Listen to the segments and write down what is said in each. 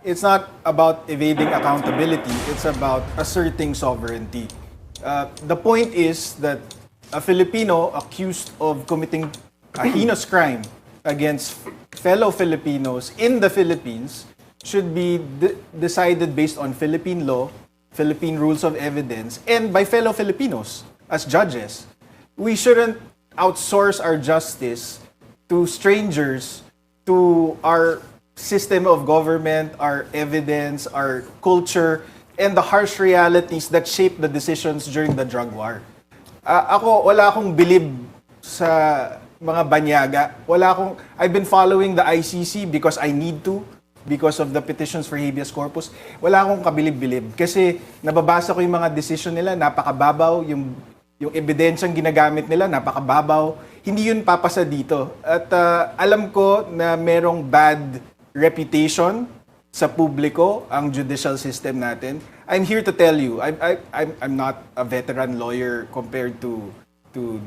it's not about evading accountability. It's about asserting sovereignty. The point is that a Filipino accused of committing a heinous crime against fellow Filipinos in the Philippines should be decided based on Philippine law, Philippine rules of evidence, and by fellow Filipinos as judges. We shouldn't outsource our justice to strangers, to our system of government, our evidence, our culture, and the harsh realities that shape the decisions during the drug war. Wala akong bilib sa mga banyaga. I've been following the ICC because I need to, because of the petitions for habeas corpus. Wala akong kabilib-bilib. Kasi nababasa ko yung mga decision nila, napakababaw, yung ebidensyang ginagamit nila, napakababaw. Hindi yun papasa dito. At alam ko na merong bad reputation sa publiko ang judicial system natin. I'm here to tell you, I'm not a veteran lawyer compared to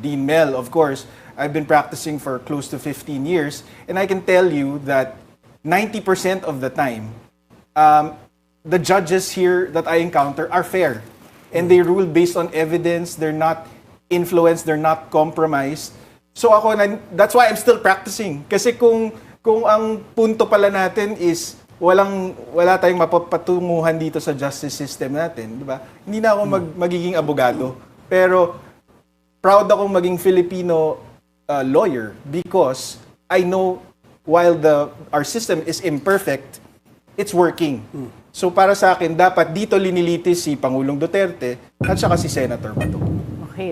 Dean Mel, of course. I've been practicing for close to 15 years, and I can tell you that 90% of the time, the judges here that I encounter are fair. And they rule based on evidence. They're not influenced. They're not compromised. So that's why I'm still practicing. Kasi kung ang punto pala natin is wala tayong mapapatunguhan dito sa justice system natin, di ba? Hindi na ako magiging abogado. Pero proud akong maging Filipino lawyer because I know while our system is imperfect, it's working. So para sa akin, dapat dito linilitis si Pangulong Duterte at saka si Senator Bato. Okay.